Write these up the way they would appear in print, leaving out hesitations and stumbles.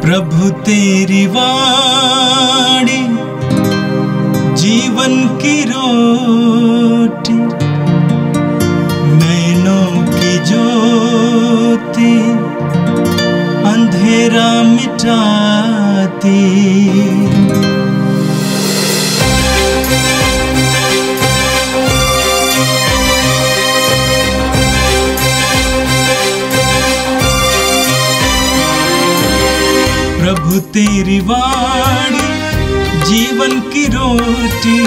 प्रभु तेरी वाणी जीवन की रोटी, नैनों की ज्योति अंधेरा मिटाती। प्रभु तेरी वाणी जीवन की रोटी,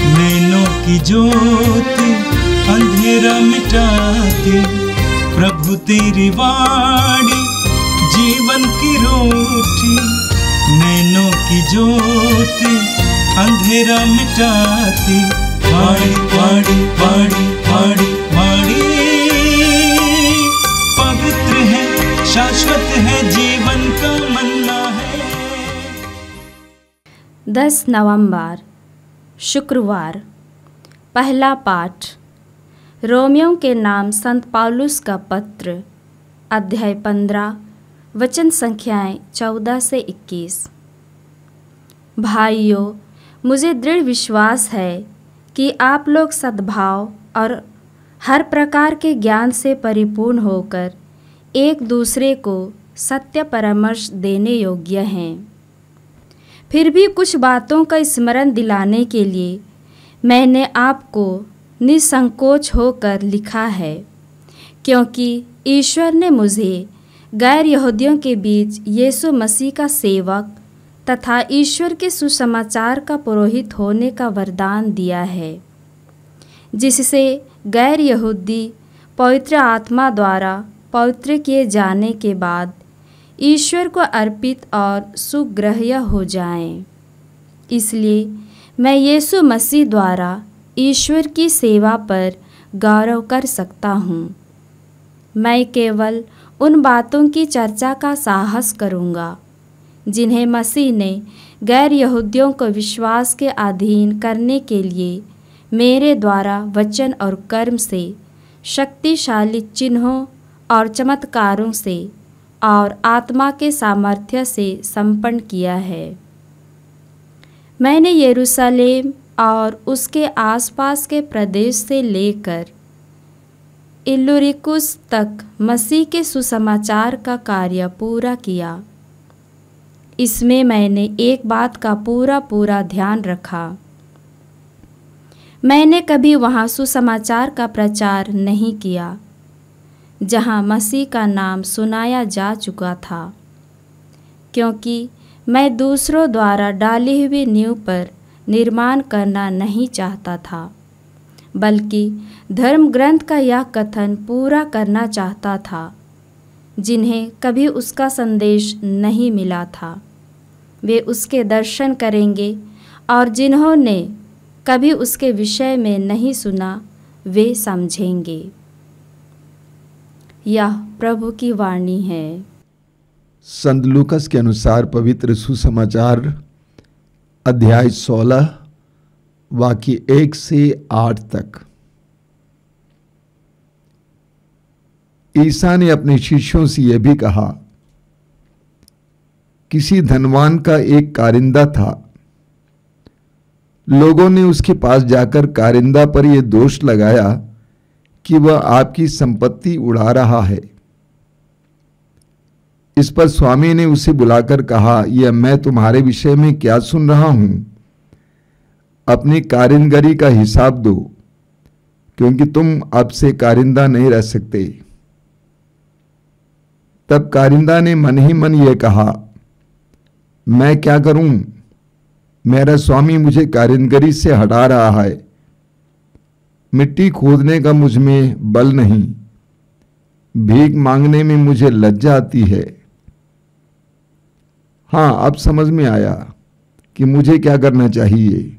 नैनों की ज्योति अंधेरा मिटाती। प्रभु तेरी वाणी जीवन की रोटी, नैनों की ज्योति अंधेरा मिटाती। वाणी वाणी वाणी वाणी वाणी पवित्र है, शाश्वत है, जीवन का मन्ना है। 10 नवंबर शुक्रवार। पहला पाठ रोमियों के नाम संत पौलुस का पत्र, अध्याय 15, वचन संख्याएं 14 से 21। भाइयों, मुझे दृढ़ विश्वास है कि आप लोग सद्भाव और हर प्रकार के ज्ञान से परिपूर्ण होकर एक दूसरे को सत्य परामर्श देने योग्य हैं। फिर भी कुछ बातों का स्मरण दिलाने के लिए मैंने आपको निसंकोच होकर लिखा है, क्योंकि ईश्वर ने मुझे गैर यहूदियों के बीच यीशु मसीह का सेवक तथा ईश्वर के सुसमाचार का पुरोहित होने का वरदान दिया है, जिससे गैर यहूदी पवित्र आत्मा द्वारा पवित्र किए जाने के बाद ईश्वर को अर्पित और सुग्राह्य हो जाएं। इसलिए मैं यीशु मसीह द्वारा ईश्वर की सेवा पर गौरव कर सकता हूँ। मैं केवल उन बातों की चर्चा का साहस करूँगा जिन्हें मसीह ने गैर यहूदियों को विश्वास के अधीन करने के लिए मेरे द्वारा वचन और कर्म से, शक्तिशाली चिन्हों और चमत्कारों से और आत्मा के सामर्थ्य से संपन्न किया है। मैंने यरूशलेम और उसके आसपास के प्रदेश से लेकर इल्लुरिकुस तक मसीह के सुसमाचार का कार्य पूरा किया। इसमें मैंने एक बात का पूरा ध्यान रखा। मैंने कभी वहाँ सुसमाचार का प्रचार नहीं किया जहाँ मसीह का नाम सुनाया जा चुका था, क्योंकि मैं दूसरों द्वारा डाली हुई नींव पर निर्माण करना नहीं चाहता था, बल्कि धर्म ग्रंथ का यह कथन पूरा करना चाहता था जिन्हें कभी उसका संदेश नहीं मिला था वे उसके दर्शन करेंगे, और जिन्होंने कभी उसके विषय में नहीं सुना वे समझेंगे। यह प्रभु की वाणी है। संत लूकस के अनुसार पवित्र सुसमाचार अध्याय 16 वाक्य 1 से 8 तक। ईसा ने अपने शिष्यों से यह भी कहा, किसी धनवान का एक कारिंदा था। लोगों ने उसके पास जाकर कारिंदा पर यह दोष लगाया कि वह आपकी संपत्ति उड़ा रहा है। इस पर स्वामी ने उसे बुलाकर कहा, यह मैं तुम्हारे विषय में क्या सुन रहा हूं? अपनी कारीगरी का हिसाब दो, क्योंकि तुम अब से कारिंदा नहीं रह सकते। तब कारिंदा ने मन ही मन यह कहा, मैं क्या करूं? मेरा स्वामी मुझे कारीगरी से हटा रहा है। मिट्टी खोदने का मुझ में बल नहीं, भीख मांगने में मुझे लज्जा आती है। हाँ, अब समझ में आया कि मुझे क्या करना चाहिए,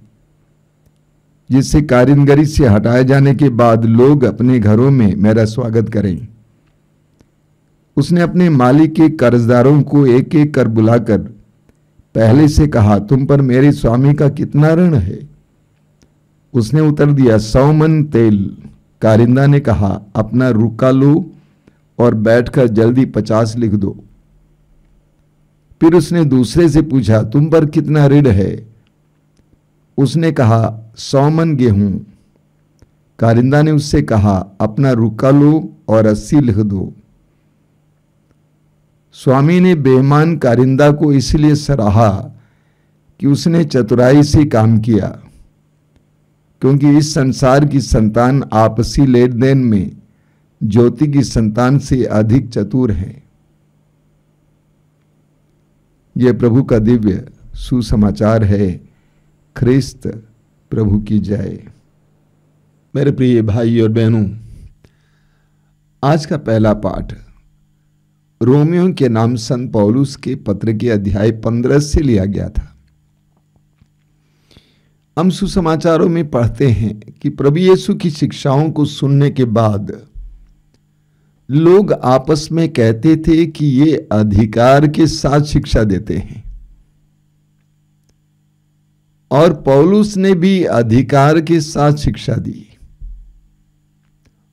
जिससे कारीगरी से हटाए जाने के बाद लोग अपने घरों में मेरा स्वागत करें। उसने अपने मालिक के कर्जदारों को एक एक कर बुलाकर पहले से कहा, तुम पर मेरे स्वामी का कितना ऋण है? उसने उत्तर दिया, 100 मन तेल। कारिंदा ने कहा, अपना रुका लो और बैठकर जल्दी 50 लिख दो। फिर उसने दूसरे से पूछा, तुम पर कितना ऋण है? उसने कहा, 100 मन गेहूं। कारिंदा ने उससे कहा, अपना रुका लो और 80 लिख दो। स्वामी ने बेईमान कारिंदा को इसलिए सराहा कि उसने चतुराई से काम किया, क्योंकि इस संसार की संतान आपसी लेन देन में ज्योति की संतान से अधिक चतुर है। यह प्रभु का दिव्य सुसमाचार है। ख्रिस्त प्रभु की जय। मेरे प्रिय भाई और बहनों, आज का पहला पाठ रोमियो के नाम संत पौलुस के पत्र के अध्याय 15 से लिया गया था। हम सुसमाचारों में पढ़ते हैं कि प्रभु यीशु की शिक्षाओं को सुनने के बाद लोग आपस में कहते थे कि ये अधिकार के साथ शिक्षा देते हैं, और पौलुस ने भी अधिकार के साथ शिक्षा दी,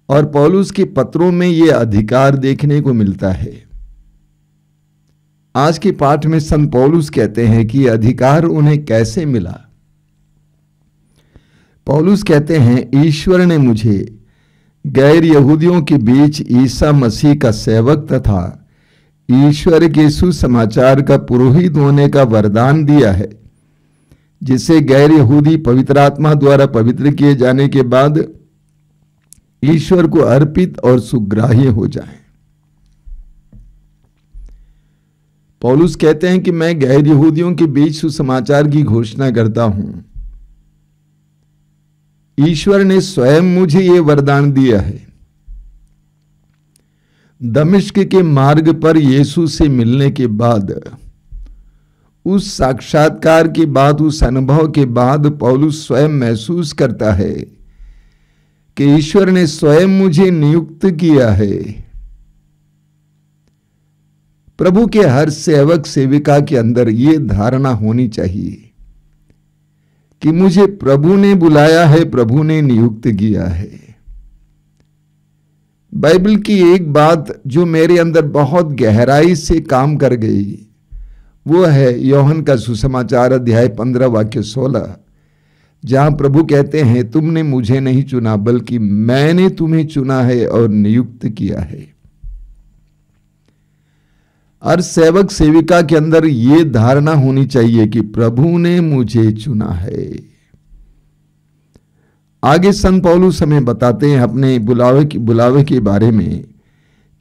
और पौलुस के पत्रों में यह अधिकार देखने को मिलता है। आज के पाठ में संत पौलुस कहते हैं कि अधिकार उन्हें कैसे मिला। पौलुस कहते हैं, ईश्वर ने मुझे गैर यहूदियों के बीच ईसा मसीह का सेवक तथा ईश्वर के सुसमाचार का पुरोहित होने का वरदान दिया है, जिससे गैर यहूदी पवित्र आत्मा द्वारा पवित्र किए जाने के बाद ईश्वर को अर्पित और सुग्राह्य हो जाएं। पौलुस कहते हैं कि मैं गैर यहूदियों के बीच सुसमाचार की घोषणा करता हूं। ईश्वर ने स्वयं मुझे यह वरदान दिया है। दमिश्क के मार्ग पर यीशु से मिलने के बाद, उस साक्षात्कार के बाद, उस अनुभव के बाद पौलुस स्वयं महसूस करता है कि ईश्वर ने स्वयं मुझे नियुक्त किया है। प्रभु के हर सेवक सेविका के अंदर यह धारणा होनी चाहिए कि मुझे प्रभु ने बुलाया है, प्रभु ने नियुक्त किया है। बाइबल की एक बात जो मेरे अंदर बहुत गहराई से काम कर गई, वो है यूहन्ना का सुसमाचार अध्याय 15 वाक्य 16, जहां प्रभु कहते हैं, तुमने मुझे नहीं चुना बल्कि मैंने तुम्हें चुना है और नियुक्त किया है। हर सेवक सेविका के अंदर यह धारणा होनी चाहिए कि प्रभु ने मुझे चुना है। आगे संत पौलुस हमें बताते हैं अपने बुलावे के बारे में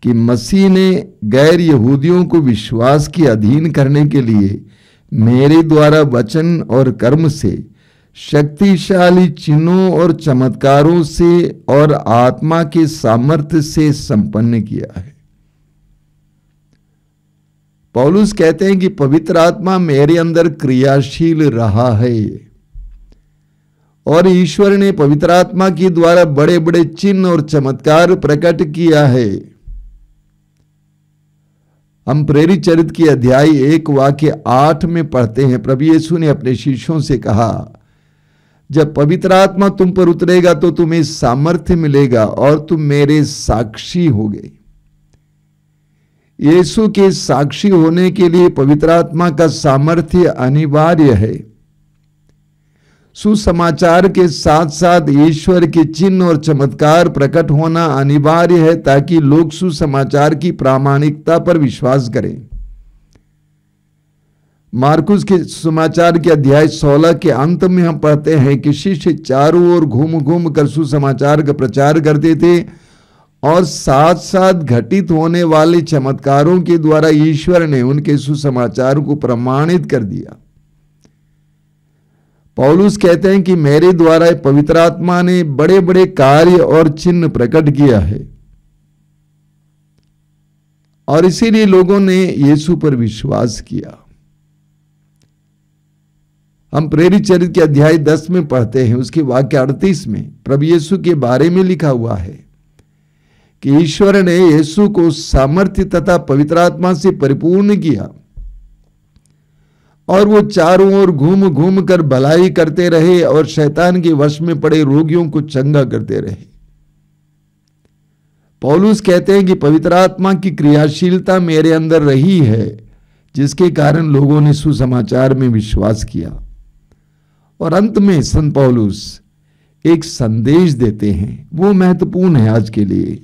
कि मसीह ने गैर यहूदियों को विश्वास के अधीन करने के लिए मेरे द्वारा वचन और कर्म से, शक्तिशाली चिन्हों और चमत्कारों से और आत्मा के सामर्थ्य से संपन्न किया है। पौलुस कहते हैं कि पवित्र आत्मा मेरे अंदर क्रियाशील रहा है, और ईश्वर ने पवित्र आत्मा के द्वारा बड़े बड़े चिन्ह और चमत्कार प्रकट किया है। हम प्रेरित चरित्र की अध्याय 1 वाक्य 8 में पढ़ते हैं, प्रभु यीशु ने अपने शिष्यों से कहा, जब पवित्र आत्मा तुम पर उतरेगा तो तुम्हें सामर्थ्य मिलेगा और तुम मेरे साक्षी होगे। यीशु के साक्षी होने के लिए पवित्र आत्मा का सामर्थ्य अनिवार्य है। सुसमाचार के साथ साथ ईश्वर के चिन्ह और चमत्कार प्रकट होना अनिवार्य है, ताकि लोग सुसमाचार की प्रामाणिकता पर विश्वास करें। मार्कुस के सुसमाचार के अध्याय 16 के अंत में हम पढ़ते हैं कि शिष्य चारों ओर घूम घूम कर सुसमाचार का प्रचार करते थे, और साथ साथ घटित होने वाले चमत्कारों के द्वारा ईश्वर ने उनके सुसमाचार को प्रमाणित कर दिया। पौलुस कहते हैं कि मेरे द्वारा पवित्र आत्मा ने बड़े बड़े कार्य और चिन्ह प्रकट किया है, और इसीलिए लोगों ने यीशु पर विश्वास किया। हम प्रेरित चरित्र के अध्याय 10 में पढ़ते हैं, उसके वाक्य 38 में प्रभु यीशु के बारे में लिखा हुआ है कि ईश्वर ने यीशु को सामर्थ्य तथा पवित्र आत्मा से परिपूर्ण किया, और वो चारों ओर घूम घूम कर भलाई करते रहे और शैतान के वश में पड़े रोगियों को चंगा करते रहे। पौलुस कहते हैं कि पवित्र आत्मा की क्रियाशीलता मेरे अंदर रही है, जिसके कारण लोगों ने सुसमाचार में विश्वास किया। और अंत में संत पौलुस एक संदेश देते हैं, वो महत्वपूर्ण है आज के लिए।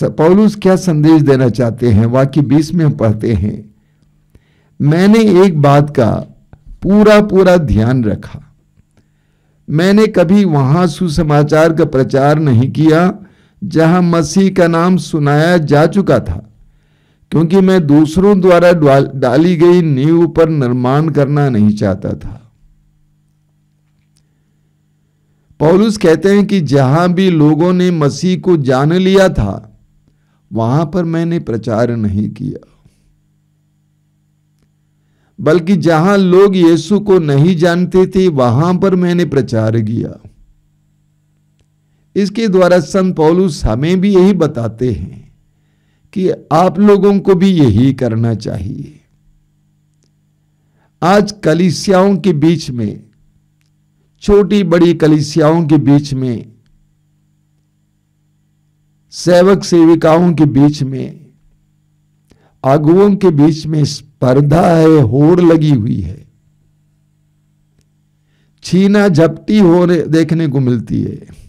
पौलुस क्या संदेश देना चाहते हैं? वाक्य 20 में हम पढ़ते हैं, मैंने एक बात का पूरा ध्यान रखा, मैंने कभी वहां सुसमाचार का प्रचार नहीं किया जहां मसीह का नाम सुनाया जा चुका था, क्योंकि मैं दूसरों द्वारा डाली गई नींव पर निर्माण करना नहीं चाहता था। पौलुस कहते हैं कि जहां भी लोगों ने मसीह को जान लिया था वहां पर मैंने प्रचार नहीं किया, बल्कि जहां लोग यीशु को नहीं जानते थे वहां पर मैंने प्रचार किया। इसके द्वारा संत पौलुस हमें भी यही बताते हैं कि आप लोगों को भी यही करना चाहिए। आज कलीसियाओं के बीच में, छोटी बड़ी कलीसियाओं के बीच में, सेवक सेविकाओं के बीच में, अगुओं के बीच में स्पर्धा है, होड़ लगी हुई है, छीना झपटी होने देखने को मिलती है।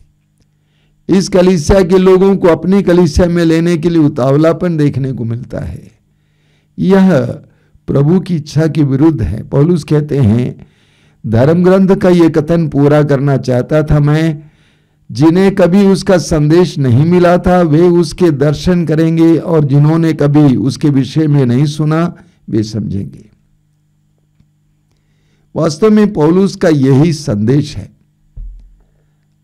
इस कलीसिया के लोगों को अपनी कलीसिया में लेने के लिए उतावलापन देखने को मिलता है। यह प्रभु की इच्छा के विरुद्ध है। पौलुस कहते हैं, धर्म ग्रंथ का यह कथन पूरा करना चाहता था मैं, जिन्हें कभी उसका संदेश नहीं मिला था वे उसके दर्शन करेंगे, और जिन्होंने कभी उसके विषय में नहीं सुना वे समझेंगे। वास्तव में पौलुस का यही संदेश है।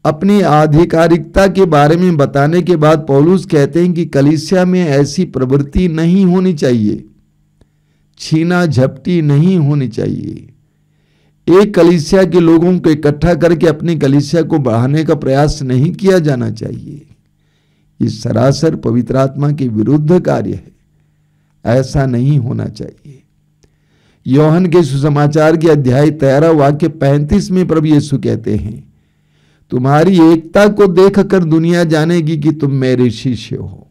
अपनी आधिकारिकता के बारे में बताने के बाद पौलुस कहते हैं कि कलीसिया में ऐसी प्रवृत्ति नहीं होनी चाहिए, छीना झपटी नहीं होनी चाहिए। एक कलीसिया के लोगों को इकट्ठा करके अपनी कलीसिया को बढ़ाने का प्रयास नहीं किया जाना चाहिए। ये सरासर पवित्र आत्मा के विरुद्ध कार्य है, ऐसा नहीं होना चाहिए। योहन के सुसमाचार के अध्याय 13 वाक्य 35 में प्रभु यीशु कहते हैं, तुम्हारी एकता को देखकर दुनिया जानेगी कि तुम मेरे शिष्य हो।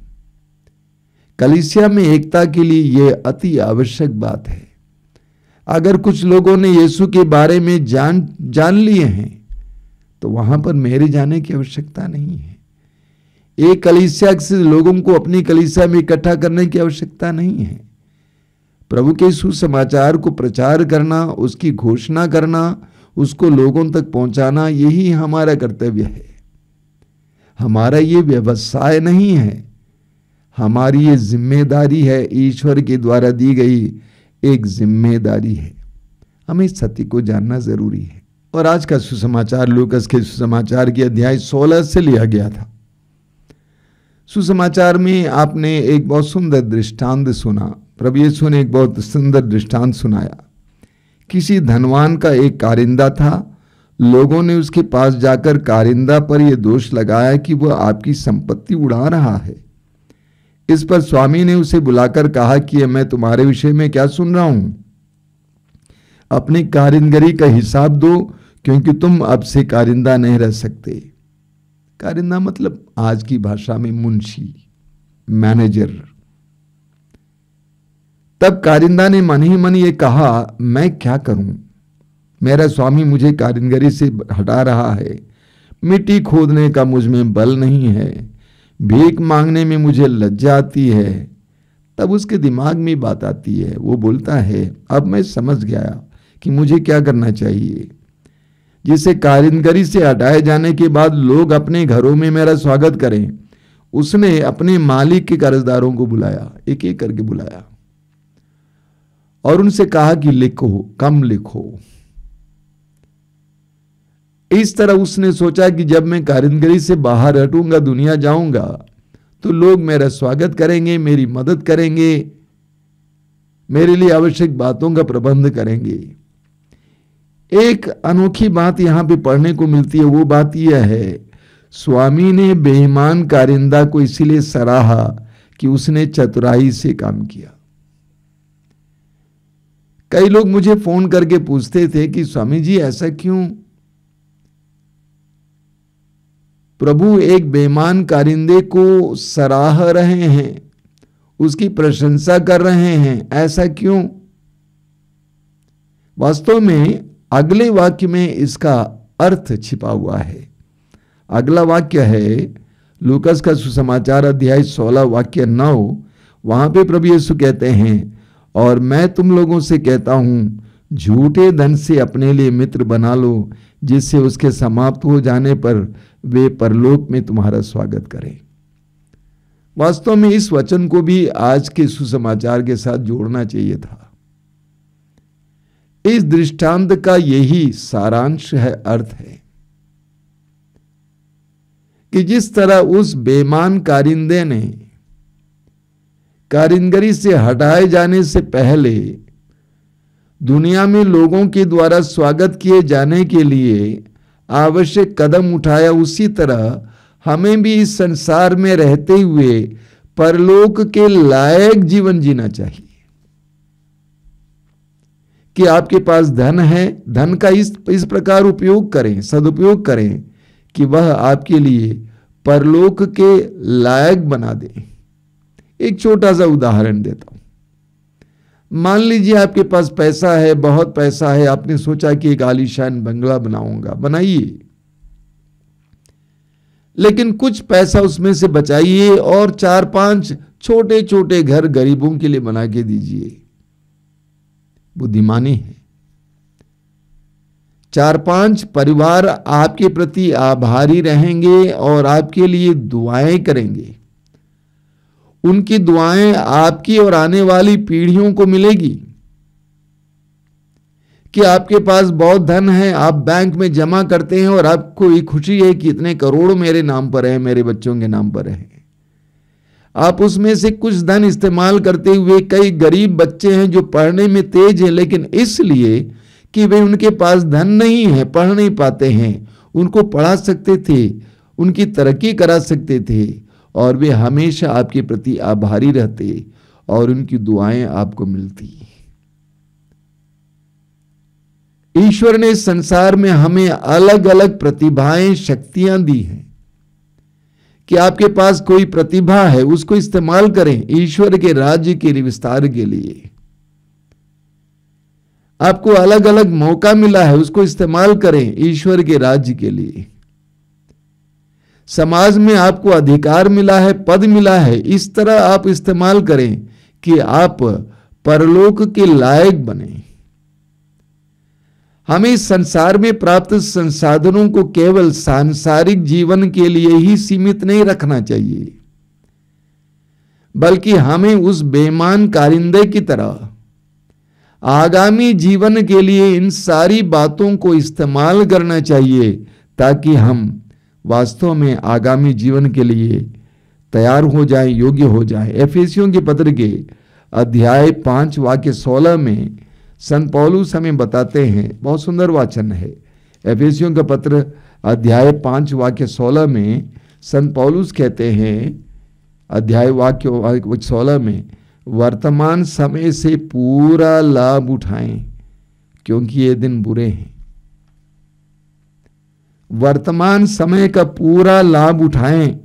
कलीसिया में एकता के लिए यह अति आवश्यक बात है। अगर कुछ लोगों ने यीशु के बारे में जान लिए हैं तो वहां पर मेरे जाने की आवश्यकता नहीं है। एक कलीसिया से लोगों को अपनी कलीसिया में इकट्ठा करने की आवश्यकता नहीं है। प्रभु के सुसमाचार को प्रचार करना, उसकी घोषणा करना, उसको लोगों तक पहुंचाना, यही हमारा कर्तव्य है। हमारा ये व्यवसाय नहीं है, हमारी ये जिम्मेदारी है, ईश्वर के द्वारा दी गई एक जिम्मेदारी है। हमें इस सत्य को जानना जरूरी है। और आज का सुसमाचार लूकास के सुसमाचार के अध्याय 16 से लिया गया था। सुसमाचार में आपने एक बहुत सुंदर दृष्टांत सुना। प्रभु यीशु ने एक बहुत सुंदर दृष्टांत सुनाया। किसी धनवान का एक कारिंदा था। लोगों ने उसके पास जाकर कारिंदा पर यह दोष लगाया कि वह आपकी संपत्ति उड़ा रहा है। इस पर स्वामी ने उसे बुलाकर कहा कि मैं तुम्हारे विषय में क्या सुन रहा हूं, अपनी कारीगरी का हिसाब दो, क्योंकि तुम अब से कारिंदा नहीं रह सकते। कारिंदा मतलब आज की भाषा में मुंशी, मैनेजर। तब कारिंदा ने मन ही मन ये कहा, मैं क्या करूं, मेरा स्वामी मुझे कारीगरी से हटा रहा है, मिट्टी खोदने का मुझ में बल नहीं है, भीख मांगने में मुझे लज्जा आती है। तब उसके दिमाग में बात आती है, वो बोलता है, अब मैं समझ गया कि मुझे क्या करना चाहिए। जिसे कारीगरी से हटाए जाने के बाद लोग अपने घरों में मेरा स्वागत करें, उसने अपने मालिक के कर्जदारों को बुलाया, एक एक करके बुलाया और उनसे कहा कि लिखो, कम लिखो। इस तरह उसने सोचा कि जब मैं कारीगरी से बाहर हटूंगा, दुनिया जाऊंगा, तो लोग मेरा स्वागत करेंगे, मेरी मदद करेंगे, मेरे लिए आवश्यक बातों का प्रबंध करेंगे। एक अनोखी बात यहां पे पढ़ने को मिलती है। वो बात यह है, स्वामी ने बेईमान कारिंदा को इसीलिए सराहा कि उसने चतुराई से काम किया। कई लोग मुझे फोन करके पूछते थे कि स्वामी जी ऐसा क्यों, प्रभु एक बेईमान कारिंदे को सराह रहे हैं, उसकी प्रशंसा कर रहे हैं। ऐसा क्यों? वास्तव में अगले वाक्य में इसका अर्थ छिपा हुआ है। अगला वाक्य है लूकास का सुसमाचार अध्याय 16 वाक्य 9। वहां पे प्रभु यीशु कहते हैं, और मैं तुम लोगों से कहता हूं, झूठे धन से अपने लिए मित्र बना लो, जिससे उसके समाप्त हो जाने पर वे परलोक में तुम्हारा स्वागत करें। वास्तव में इस वचन को भी आज के सुसमाचार के साथ जोड़ना चाहिए था। इस दृष्टांत का यही सारांश है, अर्थ है कि जिस तरह उस बेईमान कारिंदे ने कारीगरी से हटाए जाने से पहले दुनिया में लोगों के द्वारा स्वागत किए जाने के लिए आवश्यक कदम उठाया, उसी तरह हमें भी इस संसार में रहते हुए परलोक के लायक जीवन जीना चाहिए। कि आपके पास धन है, धन का इस प्रकार उपयोग करें, सदुपयोग करें कि वह आपके लिए परलोक के लायक बना दे। एक छोटा सा उदाहरण देता हूं। मान लीजिए आपके पास पैसा है, बहुत पैसा है, आपने सोचा कि एक आलीशान बंगला बनाऊंगा, बनाइए, लेकिन कुछ पैसा उसमें से बचाइए और 4-5 छोटे छोटे घर गरीबों के लिए बना के दीजिए। बुद्धिमानी है। 4-5 परिवार आपके प्रति आभारी रहेंगे और आपके लिए दुआएं करेंगे। उनकी दुआएं आपकी और आने वाली पीढ़ियों को मिलेगी। कि आपके पास बहुत धन है, आप बैंक में जमा करते हैं और आपको ये खुशी है कि इतने करोड़ मेरे नाम पर है, मेरे बच्चों के नाम पर है। आप उसमें से कुछ धन इस्तेमाल करते हुए, कई गरीब बच्चे हैं जो पढ़ने में तेज हैं, लेकिन इसलिए कि वे उनके पास धन नहीं है, पढ़ नहीं पाते हैं, उनको पढ़ा सकते थे, उनकी तरक्की करा सकते थे, और वे हमेशा आपके प्रति आभारी रहते और उनकी दुआएं आपको मिलती। ईश्वर ने इस संसार में हमें अलग अलग प्रतिभाएं, शक्तियां दी हैं कि आपके पास कोई प्रतिभा है, उसको इस्तेमाल करें ईश्वर के राज्य के विस्तार के लिए। आपको अलग अलग मौका मिला है, उसको इस्तेमाल करें ईश्वर के राज्य के लिए। समाज में आपको अधिकार मिला है, पद मिला है, इस तरह आप इस्तेमाल करें कि आप परलोक के लायक बने। हमें इस संसार में प्राप्त संसाधनों को केवल सांसारिक जीवन के लिए ही सीमित नहीं रखना चाहिए, बल्कि हमें उस बेईमान कारिंदे की तरह आगामी जीवन के लिए इन सारी बातों को इस्तेमाल करना चाहिए, ताकि हम वास्तव में आगामी जीवन के लिए तैयार हो जाएं, योग्य हो जाएं। एफेसियों के पत्र के अध्याय 5 वाक्य 16 में संत पौलुस हमें बताते हैं, बहुत सुंदर वचन है। एफेसियों का पत्र अध्याय 5 वाक्य 16 में संत पौलुस कहते हैं, अध्याय वाक्य 16 में, वर्तमान समय से पूरा लाभ उठाएं क्योंकि ये दिन बुरे हैं। वर्तमान समय का पूरा लाभ उठाएं।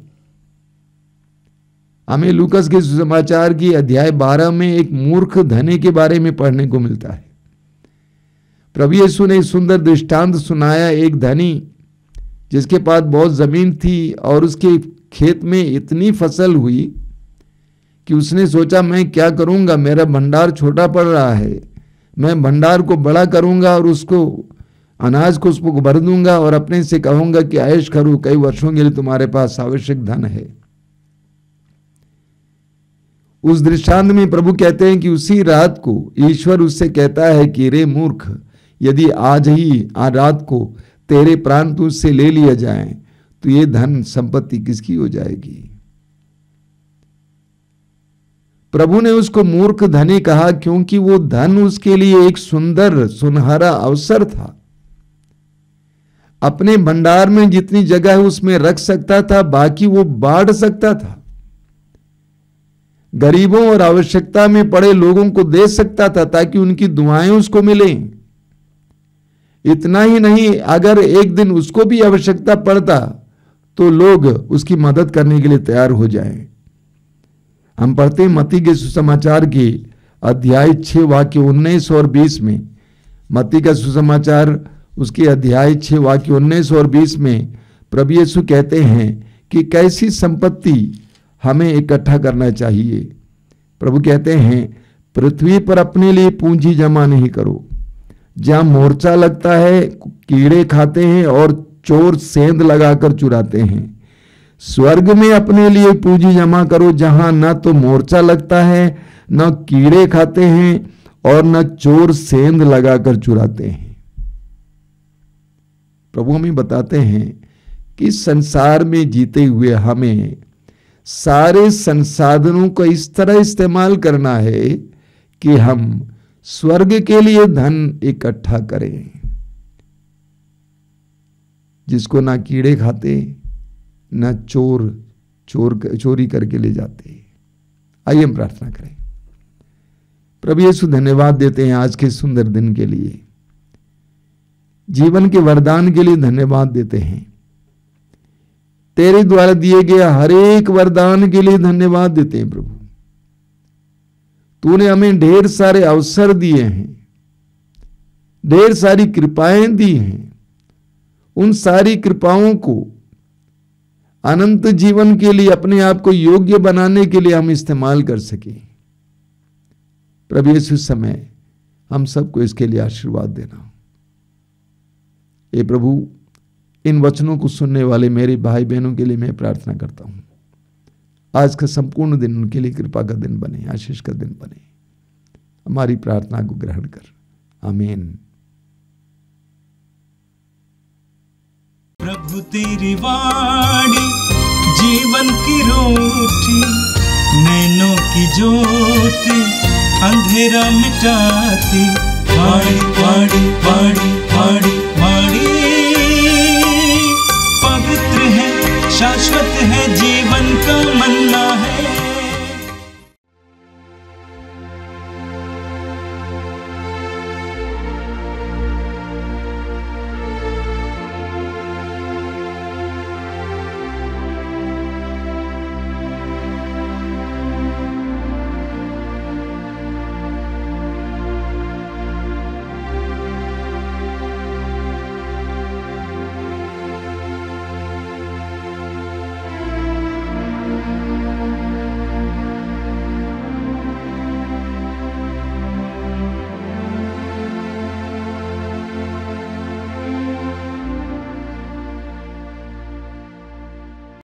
हमें लूकास के सुसमाचार की अध्याय 12 में एक मूर्ख धनी के बारे में पढ़ने को मिलता है। प्रभु यीशु ने सुंदर दृष्टांत सुनाया। एक धनी जिसके पास बहुत जमीन थी और उसके खेत में इतनी फसल हुई कि उसने सोचा, मैं क्या करूंगा, मेरा भंडार छोटा पड़ रहा है, मैं भंडार को बड़ा करूंगा और उसको अनाज को उसको भर दूंगा और अपने से कहूंगा कि ऐश करो, कई वर्षों के लिए तुम्हारे पास आवश्यक धन है। उस दृष्टांत में प्रभु कहते हैं कि उसी रात को ईश्वर उससे कहता है कि रे मूर्ख, यदि आज रात को तेरे प्राण तुझसे ले लिए जाएं तो ये धन संपत्ति किसकी हो जाएगी। प्रभु ने उसको मूर्ख धनी कहा क्योंकि वो धन उसके लिए एक सुंदर सुनहरा अवसर था। अपने भंडार में जितनी जगह है उसमें रख सकता था, बाकी वो बांट सकता था, गरीबों और आवश्यकता में पड़े लोगों को दे सकता था ताकि उनकी दुआएं उसको मिलें। इतना ही नहीं, अगर एक दिन उसको भी आवश्यकता पड़ता तो लोग उसकी मदद करने के लिए तैयार हो जाएं। हम पढ़ते हैं मत्ती के सुसमाचार के अध्याय 6 वाक्य 19 और 20 में। मत्ती का सुसमाचार उसके अध्याय 6 वाक्य 19 और 20 में प्रभु यीशु कहते हैं कि कैसी संपत्ति हमें इकट्ठा करना चाहिए। प्रभु कहते हैं पृथ्वी पर अपने लिए पूंजी जमा नहीं करो, जहां मोर्चा लगता है, कीड़े खाते हैं और चोर सेंध लगाकर चुराते हैं। स्वर्ग में अपने लिए पूंजी जमा करो, जहां न तो मोर्चा लगता है, न कीड़े खाते हैं और न चोर सेंध लगाकर चुराते हैं। प्रभु हमें बताते हैं कि संसार में जीते हुए हमें सारे संसाधनों को इस तरह इस्तेमाल करना है कि हम स्वर्ग के लिए धन इकट्ठा करें, जिसको ना कीड़े खाते, ना चोरी करके ले जाते। आइए हम प्रार्थना करें। प्रभु यीशु धन्यवाद देते हैं आज के सुंदर दिन के लिए, जीवन के वरदान के लिए धन्यवाद देते हैं। तेरे द्वारा दिए गए हर एक वरदान के लिए धन्यवाद देते हैं। प्रभु तूने हमें ढेर सारे अवसर दिए हैं, ढेर सारी कृपाएं दी हैं। उन सारी कृपाओं को अनंत जीवन के लिए, अपने आप को योग्य बनाने के लिए हम इस्तेमाल कर सकें। प्रभु यीशु समय हम सबको इसके लिए आशीर्वाद देना। ये प्रभु इन वचनों को सुनने वाले मेरे भाई बहनों के लिए मैं प्रार्थना करता हूं, आज का संपूर्ण दिन उनके लिए कृपा का दिन बने, आशीष का दिन बने। हमारी प्रार्थना को ग्रहण कर, आमीन। प्रभु तेरी वाणी जीवन की रोटी, नैनों की ज्योति अंधेरा मिटाती। वाणी वाणी वाणी वाणी वाणी पवित्र है, शाश्वत है जीवन का मन्ना।